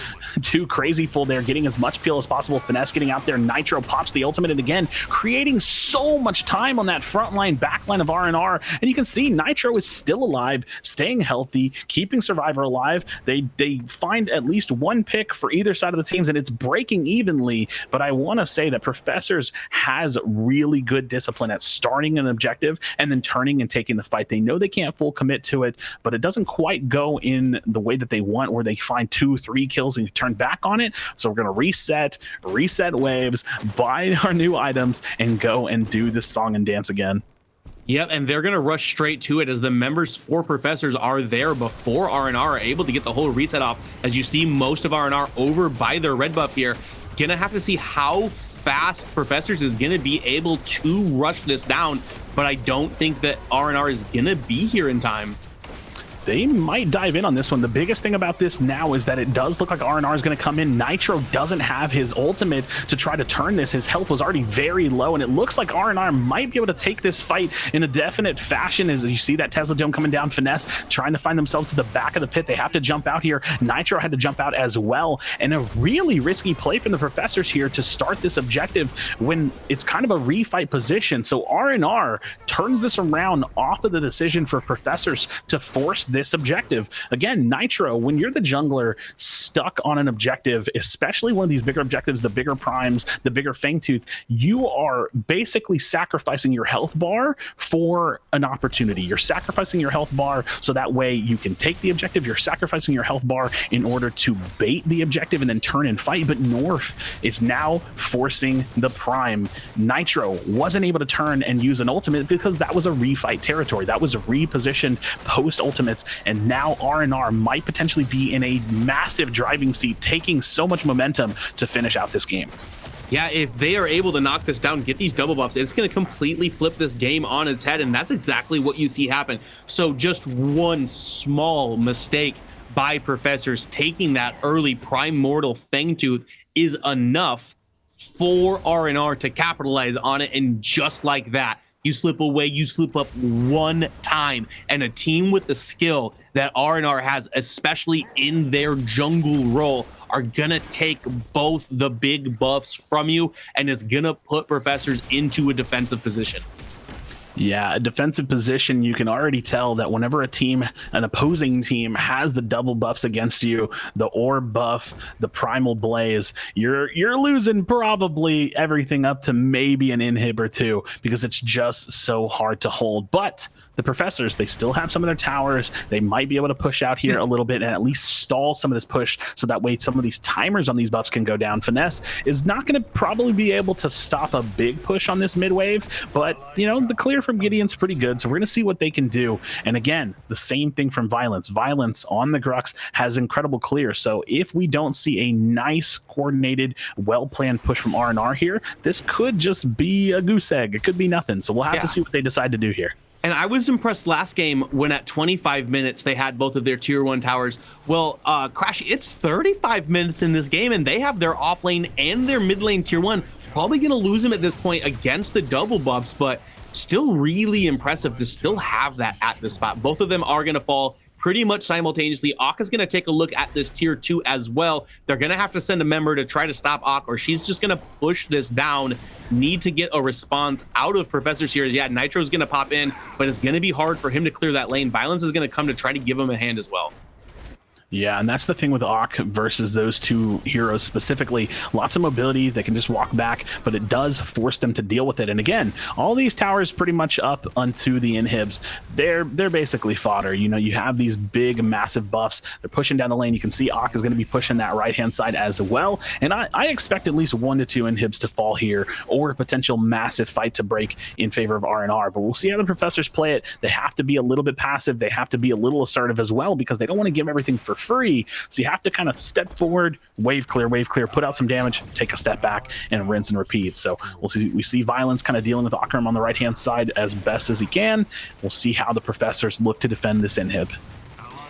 to Crazy Fool there, getting as much peel as possible. Finesse getting out there. Nitro pops the ultimate, and again, creating so much time on that front line, back line of R&R, and you can see Nitro is still alive, staying healthy, keeping Survivor alive. They find at least one pick for either side of the teams, and ultimate. It's breaking evenly, but I want to say that Professors has really good discipline at starting an objective and then turning and taking the fight. They know they can't full commit to it, but it doesn't quite go in the way that they want, where they find 2-3 kills and turn back on it. So we're going to reset waves, buy our new items, and go and do this song and dance again. Yep, and they're going to rush straight to it as the members for Professors are there before R&R are able to get the whole reset off. As you see, most of R&R over by their red buff here. Gonna have to see how fast Professors is going to be able to rush this down, but I don't think that R&R is going to be here in time. They might dive in on this one. The biggest thing about this now is that it does look like R&R is going to come in. Nitro doesn't have his ultimate to try to turn this. His health was already very low, and it looks like R&R might be able to take this fight in a definite fashion. As you see that Tesla Dome coming down, Finesse trying to find themselves to the back of the pit. They have to jump out here. Nitro had to jump out as well, and a really risky play from the Professors here to start this objective when it's kind of a refight position. So R&R turns this around off of the decision for Professors to force this objective. Again, Nitro, when you're the jungler stuck on an objective, especially one of these bigger objectives, the bigger primes, the bigger Fangtooth, you are basically sacrificing your health bar for an opportunity. You're sacrificing your health bar so that way you can take the objective. You're sacrificing your health bar in order to bait the objective and then turn and fight. But North is now forcing the prime. Nitro wasn't able to turn and use an ultimate because that was a refight territory. That was a repositioned post ultimates, and now R&R might potentially be in a massive driving seat, taking so much momentum to finish out this game. Yeah, if they are able to knock this down, get these double buffs, it's going to completely flip this game on its head, and that's exactly what you see happen. So just one small mistake by Professors taking that early Primordial Fangtooth is enough for R&R to capitalize on it, and just like that, you slip away, you slip up one time, and a team with the skill that R&R has, especially in their jungle role, are gonna take both the big buffs from you, and it's gonna put Professors into a defensive position. Yeah, a defensive position, you can already tell that whenever an opposing team has the double buffs against you, the orb buff, the primal blaze, you're losing probably everything up to maybe an inhib or two, because it's just so hard to hold. But the Professors, they still have some of their towers. They might be able to push out here a little bit and at least stall some of this push, so that way some of these timers on these buffs can go down. Finesse is not going to probably be able to stop a big push on this mid wave, but you know, the clear from Gideon's pretty good, so we're going to see what they can do. And again, the same thing from Violence. Violence on the Grux has incredible clear, so if we don't see a nice, coordinated, well-planned push from R&R here, this could just be a goose egg. It could be nothing, so we'll have to see what they decide to do here. And I was impressed last game when at 25 minutes they had both of their tier 1 towers. Well, Crash, it's 35 minutes in this game, and they have their off lane and their mid lane tier 1. Probably going to lose them at this point against the double buffs, but still really impressive to still have that at the spot. Both of them are going to fall pretty much simultaneously. Akka's going to take a look at this tier 2 as well. They're going to have to send a member to try to stop Akka, or she's just going to push this down. Need to get a response out of Professors here. Yeah, Nitro's going to pop in, but it's going to be hard for him to clear that lane. Violence is going to come to try to give him a hand as well. Yeah, and that's the thing with Ak versus those two heroes specifically. Lots of mobility, they can just walk back, but it does force them to deal with it. And again, all these towers pretty much up onto the inhibs. They're basically fodder. You know, you have these big, massive buffs. They're pushing down the lane. You can see Ak is going to be pushing that right-hand side as well. And I expect at least 1 to 2 inhibs to fall here, or a potential massive fight to break in favor of R&R. But we'll see how the Professors play it. They have to be a little bit passive. They have to be a little assertive as well, because they don't want to give everything for free. So you have to kind of step forward, wave clear, put out some damage, take a step back, and rinse and repeat. So we see Violence kind of dealing with Akram on the right hand side as best as he can. We'll see how the Professors look to defend this inhib.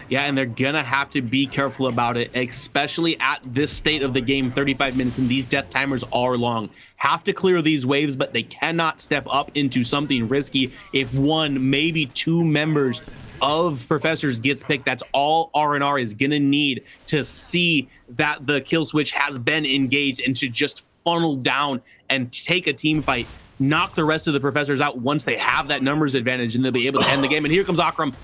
Yeah, and they're gonna have to be careful about it, especially at this state of the game. 35 minutes, and these death timers are long. Have to clear these waves, but they cannot step up into something risky. If 1, maybe 2 members of Professors gets picked, that's all R&R is gonna need to see that the kill switch has been engaged, and to just funnel down and take a team fight, knock the rest of the Professors out once they have that numbers advantage, and they'll be able to end the game. And here comes Akram.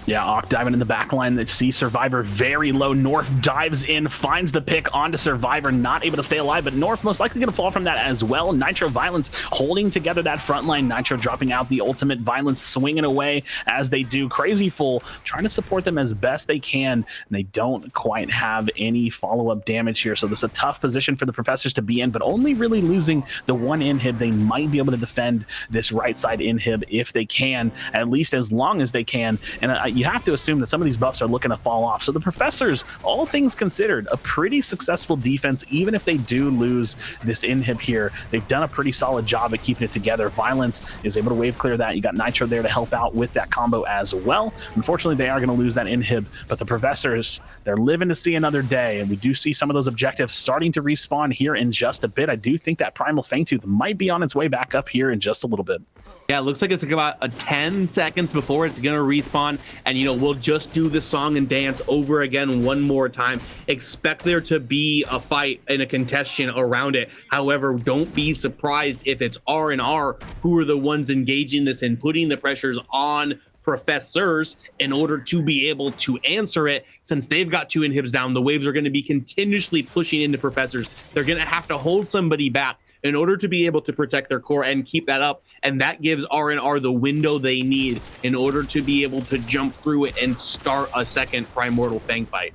Yeah, Ock diving in the back line. That see Survivor very low. North dives in, finds the pick onto Survivor, not able to stay alive, but North most likely going to fall from that as well. Nitro Violence holding together that front line. Nitro dropping out the ultimate. Violence swinging away as they do. Crazy Fool trying to support them as best they can, and they don't quite have any follow-up damage here, so this is a tough position for the Professors to be in, but only really losing the one inhib. They might be able to defend this right side inhib if they can, at least as long as they can, and you have to assume that some of these buffs are looking to fall off. So the Professors, all things considered, a pretty successful defense. Even if they do lose this inhib here, they've done a pretty solid job at keeping it together. Violence is able to wave clear that. You got Nitro there to help out with that combo as well. Unfortunately, they are going to lose that inhib, but the Professors, they're living to see another day, and we do see some of those objectives starting to respawn here in just a bit. I do think that Primal Fangtooth might be on its way back up here in just a little bit. Yeah, it looks like it's like about 10 seconds before it's gonna respawn, and we'll just do the song and dance over again one more time. Expect there to be a fight and a contestation around it. However, don't be surprised if it's R&R who are the ones engaging this and putting the pressures on Professors in order to be able to answer it. Since they've got 2 inhibs down, the waves are going to be continuously pushing into Professors. They're going to have to hold somebody back in order to be able to protect their core and keep that up, and that gives R&R the window they need in order to be able to jump through it and start a second Primordial Fang fight.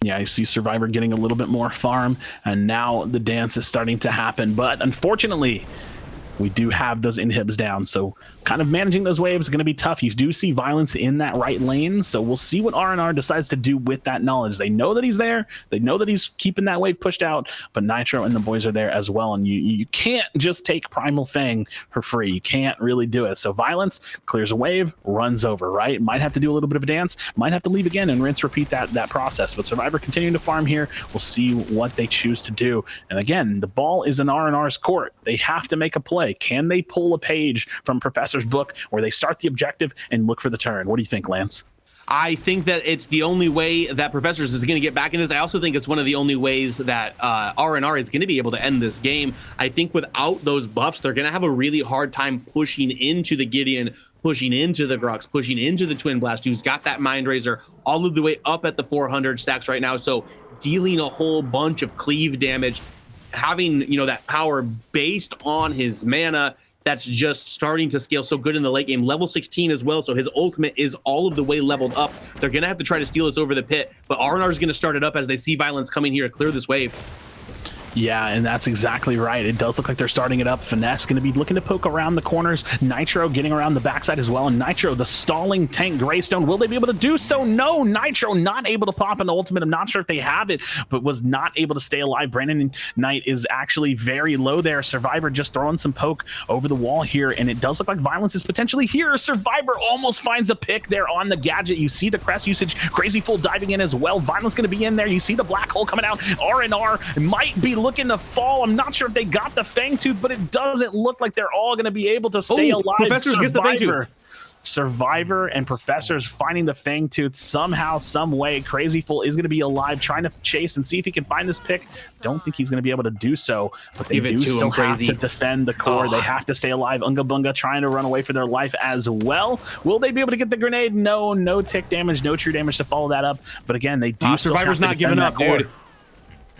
Yeah, I see Survivor getting a little bit more farm, and now the dance is starting to happen, but unfortunately we do have those inhibs down, so kind of managing those waves is going to be tough. You do see Violence in that right lane, so we'll see what R&R decides to do with that knowledge. They know that he's there, they know that he's keeping that wave pushed out, but Nitro and the boys are there as well, and you can't just take Primal Fang for free. You can't really do it. So Violence clears a wave, runs over, right? Might have to do a little bit of a dance, might have to leave again and rinse, repeat that process, but Survivor continuing to farm here. We'll see what they choose to do, and again, the ball is in R&R's court. They have to make a play. Can they pull a page from Professor's book where they start the objective and look for the turn? What do you think, Lance? I think that it's the only way that Professors is going to get back in this. I also think it's one of the only ways that R&R is going to be able to end this game. I think without those buffs, they're going to have a really hard time pushing into the Gideon, pushing into the Grux, pushing into the Twin Blast, who's got that Mind Razor all of the way up at the 400 stacks right now. So dealing a whole bunch of cleave damage, having that power based on his mana that's just starting to scale so good in the late game. Level 16 as well, so his ultimate is all of the way leveled up. They're gonna have to try to steal this over the pit, but R&R is gonna start it up as they see Violence coming here to clear this wave. Yeah, and that's exactly right. It does look like they're starting it up. Finesse going to be looking to poke around the corners. Nitro getting around the backside as well. And Nitro, the stalling tank Greystone, will they be able to do so? No, Nitro not able to pop an ultimate. I'm not sure if they have it, but was not able to stay alive. Brandon Knight is actually very low there. Survivor just throwing some poke over the wall here, and it does look like Violence is potentially here. Survivor almost finds a pick there on the gadget. You see the crest usage. Crazy Fool diving in as well. Violence going to be in there. You see the black hole coming out. R&R might be looking to fall. I'm not sure if they got the Fangtooth, but it doesn't look like they're all going to be able to stay alive. Professors gets the Fangtooth. Survivor and Professors finding the Fangtooth somehow, some way. Crazy Fool is going to be alive, trying to chase and see if he can find this pick. Don't think he's going to be able to do so, but they do still have to defend the core. They have to stay alive. Unga Bunga trying to run away for their life as well. Will they be able to get the grenade? No tick damage, no true damage to follow that up. But again, they do still Survivor's have to not giving up, core. dude.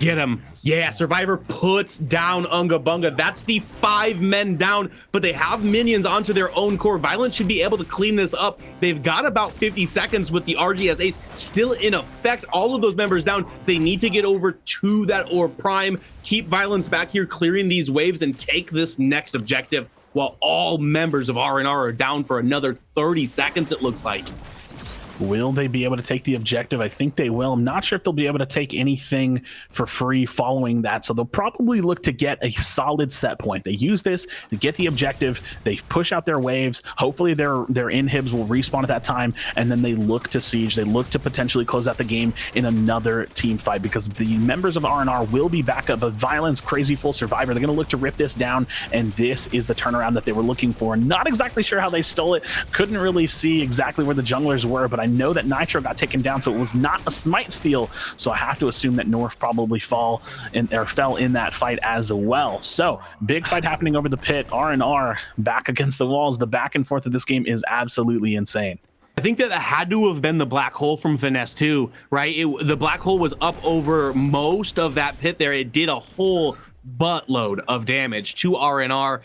Get him. Yeah, Survivor puts down Unga Bunga. That's the 5 men down, but they have minions onto their own core. Violence should be able to clean this up. They've got about 50 seconds with the RGS Ace still in effect. All of those members down. They need to get over to that Orb Prime, keep Violence back here, clearing these waves, and take this next objective while all members of R&R are down for another 30 seconds, it looks like. Will they be able to take the objective? I think they will. I'm not sure if they'll be able to take anything for free following that, so they'll probably look to get a solid set point. They use this to get the objective, they push out their waves, hopefully their inhibs will respawn at that time, and then they look to siege, they look to potentially close out the game in another team fight, because the members of R&R will be back up, but Violence, Crazy Full Survivor, they're going to look to rip this down, and this is the turnaround that they were looking for. Not exactly sure how they stole it, couldn't really see exactly where the junglers were, but I know that Nitro got taken down, so it was not a smite steal, so I have to assume that North probably fell in that fight as well. So big fight happening over the pit. R&R back against the walls. The back and forth of this game is absolutely insane. I think that had to have been the black hole from Finesse too, right? The black hole was up over most of that pit there. It did a whole buttload of damage to RNR.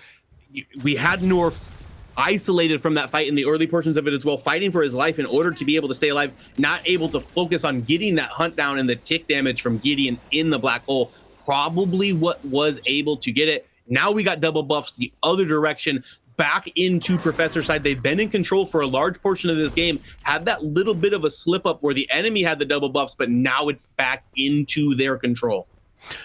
We had Norf isolated from that fight in the early portions of it as well, fighting for his life in order to be able to stay alive, not able to focus on getting that hunt down and the tick damage from Gideon in the black hole. Probably what was able to get it. Now we got double buffs the other direction, back into Professor side. They've been in control for a large portion of this game, had that little bit of a slip up where the enemy had the double buffs, but now it's back into their control.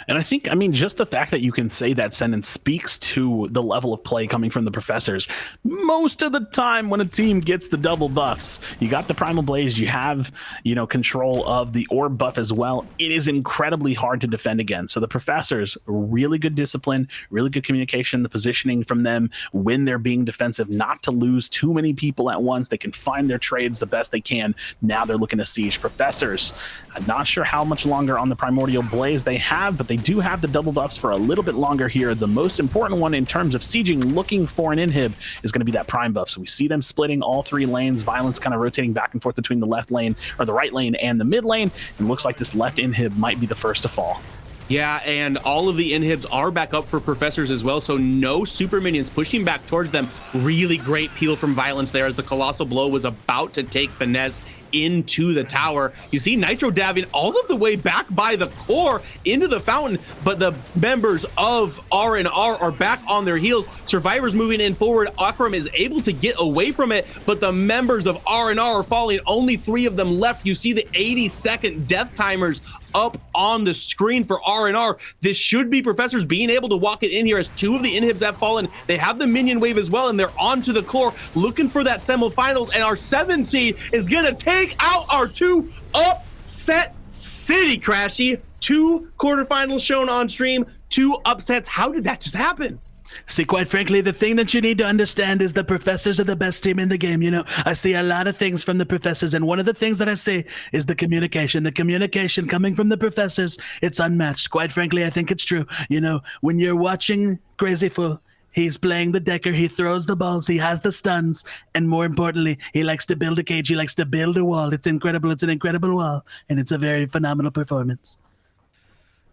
And I think, I mean, just the fact that you can say that sentence speaks to the level of play coming from the Professors. Most of the time when a team gets the double buffs, you got the Primal Blaze, you have, you know, control of the Orb buff as well. It is incredibly hard to defend against. So the Professors, really good discipline, really good communication, the positioning from them when they're being defensive, not to lose too many people at once. They can find their trades the best they can. Now they're looking to siege. Professors, I'm not sure how much longer on the Primordial Blaze they have, but they do have the double buffs for a little bit longer here. The most important one in terms of sieging, looking for an inhib, is going to be that prime buff. So we see them splitting all three lanes, Violence kind of rotating back and forth between the left lane, or the right lane and the mid lane, and looks like this left inhib might be the first to fall. Yeah, and all of the inhibs are back up for Professors as well, so no super minions pushing back towards them. Really great peel from Violence there as the Colossal Blow was about to take Finesse into the tower. You see Nitro diving all of the way back by the core into the fountain, but the members of R&R are back on their heels. Survivors moving in forward. Akram is able to get away from it, but the members of R&R are falling. Only 3 of them left. You see the 80-second death timers up on the screen for R&R. This should be Professors being able to walk it in here as 2 of the inhibs have fallen. They have the minion wave as well, and they're onto the core looking for that semifinals, and our 7 seed is gonna take out our 2 upset city, Crashy. 2 quarterfinals shown on stream, 2 upsets. How did that just happen? See, quite frankly, the thing that you need to understand is the Professors are the best team in the game. You know, I see a lot of things from the Professors, and one of the things that I see is the communication. The communication coming from the Professors, it's unmatched. Quite frankly, I think it's true. You know, when you're watching Crazy Fool, he's playing the decker, he throws the balls, he has the stuns, and more importantly, he likes to build a cage, he likes to build a wall. It's incredible, it's an incredible wall, and it's a very phenomenal performance.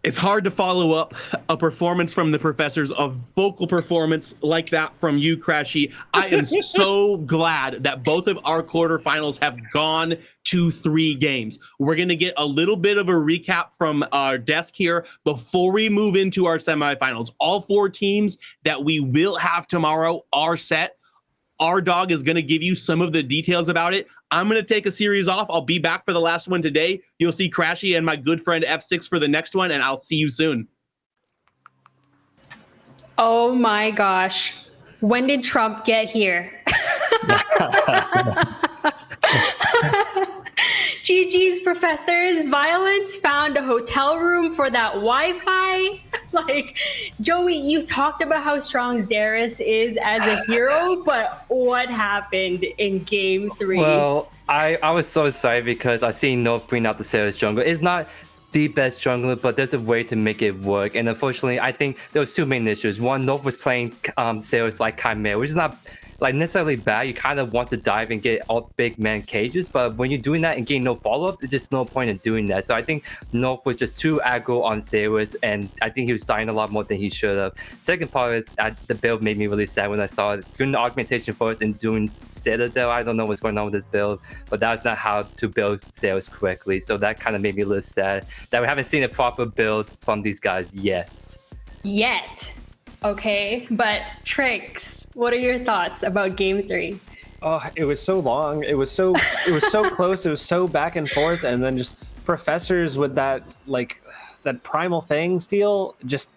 It's hard to follow up a performance from the Professors, a vocal performance like that from you, Crashy. I am so glad that both of our quarterfinals have gone to 3 games. We're going to get a little bit of a recap from our desk here before we move into our semifinals. All 4 teams that we will have tomorrow are set. Our dog is going to give you some of the details about it. I'm going to take a series off. I'll be back for the last one today. You'll see Crashy and my good friend F6 for the next one, and I'll see you soon. Oh my gosh. When did Trump get here? GG's Professors. Violence found a hotel room for that Wi-Fi. Like, Joey, you talked about how strong Xeris is as a hero, but what happened in game 3? Well, I was so excited because I seen North bring out the Xeris jungle. It's not the best jungler, but there's a way to make it work. And unfortunately, I think there was 2 main issues. One, North was playing Xeris like Chimera, which is not like necessarily bad. You kind of want to dive and get all big man cages, but when you're doing that and getting no follow-up, there's just no point in doing that. So I think North was just too aggro on Xeris, and I think he was dying a lot more than he should have. Second part is the build made me really sad when I saw it. Doing the augmentation for it and doing Citadel, I don't know what's going on with this build, but that's not how to build Xeris correctly. So that kind of made me a little sad that we haven't seen a proper build from these guys yet. Okay, but Trix, what are your thoughts about game 3? Oh, it was so long. It was so close. It was so back and forth, and then just Professors with that that primal fang steal just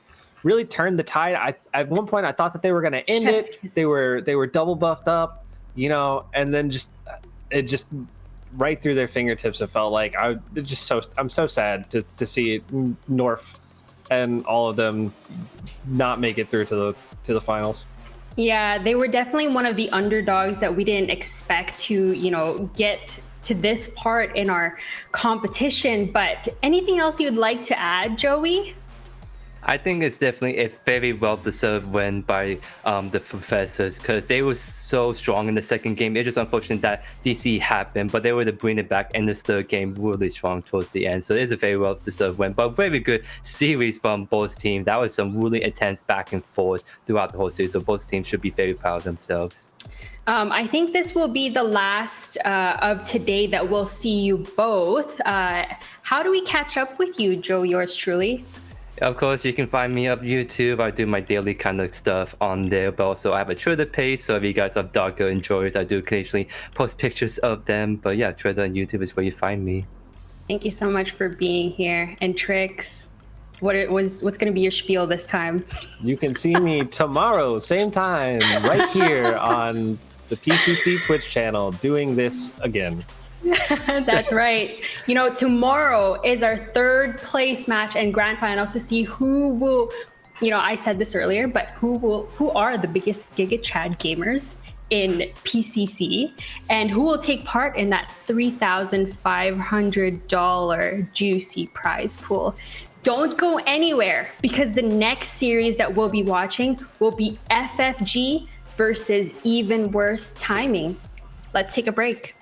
really turned the tide. At one point I thought that they were going to end Chef's it. kiss. They were double buffed up, you know, and then it just right through their fingertips. It felt like I'm so sad to see North and all of them not make it through to the finals. Yeah, they were definitely one of the underdogs that we didn't expect to, you know, get to this part in our competition. But anything else you'd like to add, Joey? I think it's definitely a very well-deserved win by the Professors because they were so strong in the second game. It's just unfortunate that DC happened, but they were to bring it back in this third game really strong towards the end. So it's a very well-deserved win, but very good series from both teams. That was some really intense back and forth throughout the whole series. So both teams should be very proud of themselves. I think this will be the last of today that we'll see you both. How do we catch up with you, Joe, yours truly? Of course, you can find me on YouTube. I do my daily kind of stuff on there, but also I have a Twitter page. So if you guys have Darko enjoyers, I do occasionally post pictures of them. But yeah, Twitter and YouTube is where you find me. Thank you so much for being here. And Trix, what's going to be your spiel this time? You can see me tomorrow, same time, right here on the PCC Twitch channel, doing this again. That's right. You know, tomorrow is our third place match and grand finals to see who will, you know, I said this earlier, but who are the biggest Giga Chad gamers in PCC and who will take part in that $3,500 juicy prize pool. Don't go anywhere because the next series that we'll be watching will be FFG versus Even Worse Timing. Let's take a break.